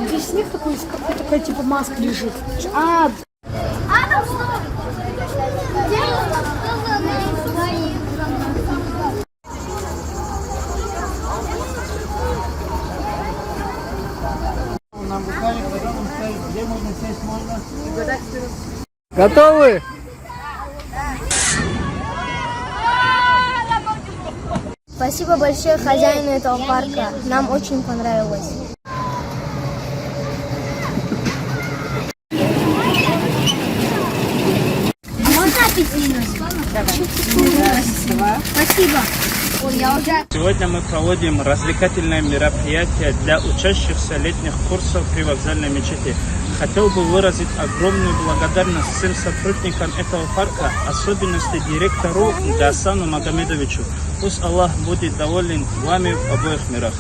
Здесь снег такой, такая типа маска лежит. Готовы? Спасибо большое хозяину этого парка. Нам очень понравилось. Можно апельсины? Спасибо. Сегодня мы проводим развлекательное мероприятие для учащихся летних курсов при вокзальной мечети. Хотел бы выразить огромную благодарность всем сотрудникам этого парка, особенности директору Гасану Магомедовичу. Пусть Аллах будет доволен вами в обоих мирах.